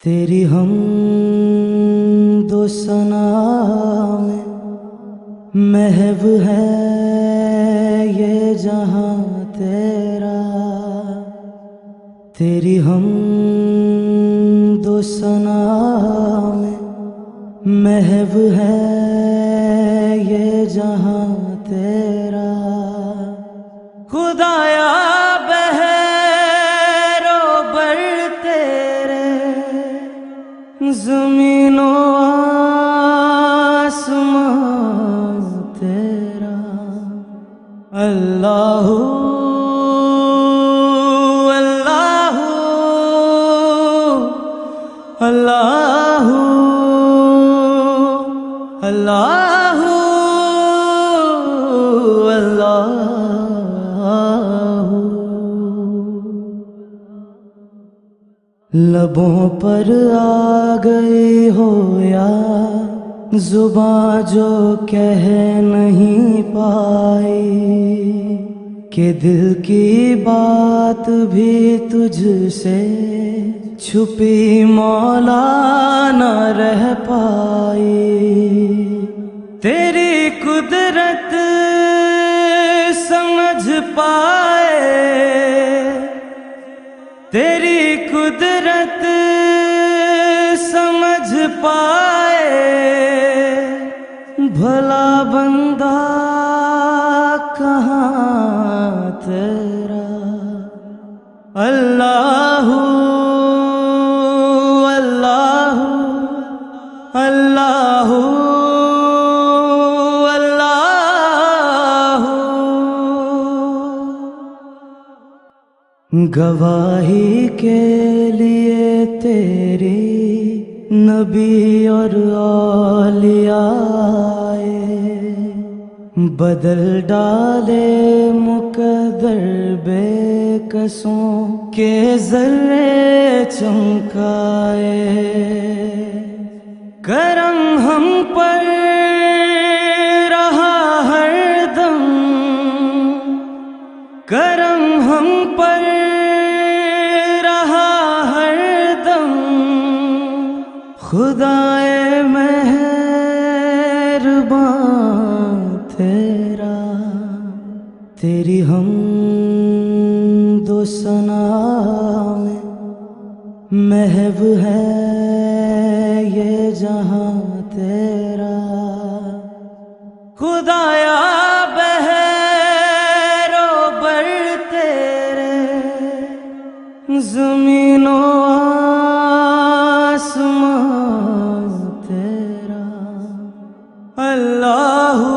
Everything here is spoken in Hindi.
तेरी हम दो सना में महव है ये जहां तेरा। तेरी हम दो सना में महव है ये जहां तेरा। खुदाया बहरो बर तेरे ज़मीनो आसमां तेरा। अल्लाहू अल्लाहू अल्लाहू अल्लाहू अल्लाहू। लबों पर आ गई हो या जुबां जो कह नहीं पाई, कि दिल की बात भी तुझसे छुपी मौला न रह पाई। तेरी कुदरत समझ पाए, तेरी कुदरत समझ पाए, भला बंदा कहाँ तेरा। अल्लाहू अल्लाहू अल्लाहू अल्लाहू। गवाही के लिए तेरी नबी और औलिया आए, बदल डाले मुकद्दर बेकसों के ज़र्रे चमकाए। करम हम पर रहा हरदम, करम हम पर रहा हरदम, खुदाए मेहरबान तेरा। तेरी हम दो सना में महव है ये जहां तेरा। खुदाया बहरो बर तेरे ज़मीनो आसमां तेरा। अल्लाहू